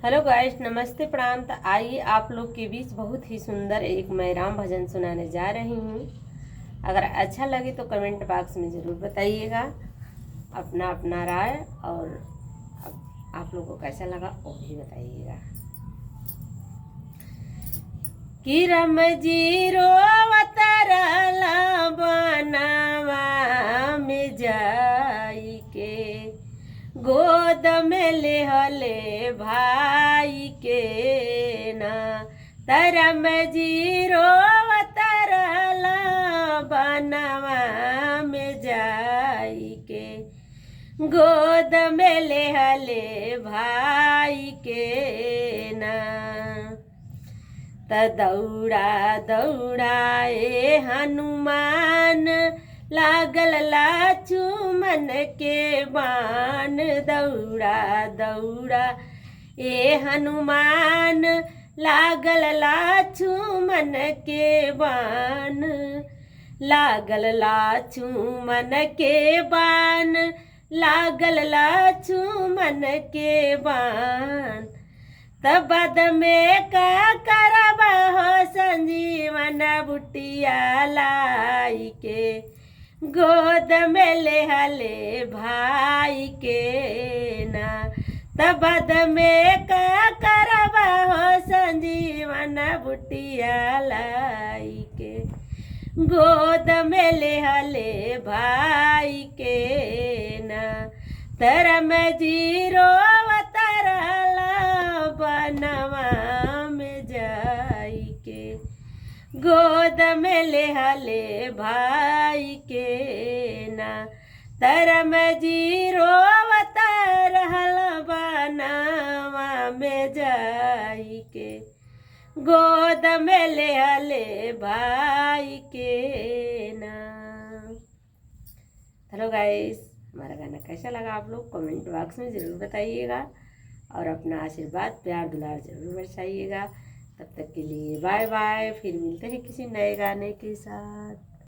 Hello guys, नमस्ते प्रणाम। तो आइए आप लोग के बीच बहुत ही सुंदर एक मैं राम भजन सुनाने जा रही हूँ। अगर अच्छा लगे तो कमेंट बॉक्स में ज़रूर बताइएगा अपना अपना राय, और आप लोग को कैसा लगा वो भी बताइएगा। कि राम जी रोवत रहला बनवा में जाई के, गोद में लेहले भाई के ना। तरम जी रोवत रहला बनवा में जाई के, गोद में लेहले भाई के ना। त दौड़ा दौड़ाए हनुमान, लागल लाचू मन के बाण। दौड़ा दौड़ा ए हनुमान, लागल लाचू मन के बाण। लागल लाचू मन के बाण, लागल लाचू मन के बाण। तब बाद में का करबा हो संजीवन बुटिया लाई के, गोद में लेहले भाई के ना। तब बाद में का करबा हो संजीवन बुटिया लाई के, गोद में लेहले भाई के ना। तरम जीरो बनवा में जाई के, गोद में लेहले भाई के ना। तरम जी रोवत रहल बनवा में जाई के, गोद में लेहले भाई के ना। हेलो गाइस, हमारा गाना कैसा लगा आप लोग कमेंट बॉक्स में ज़रूर बताइएगा, और अपना आशीर्वाद प्यार दुलार जरूर बरसाइएगा। तब तक के लिए बाय बाय। फिर मिलते हैं किसी नए गाने के साथ।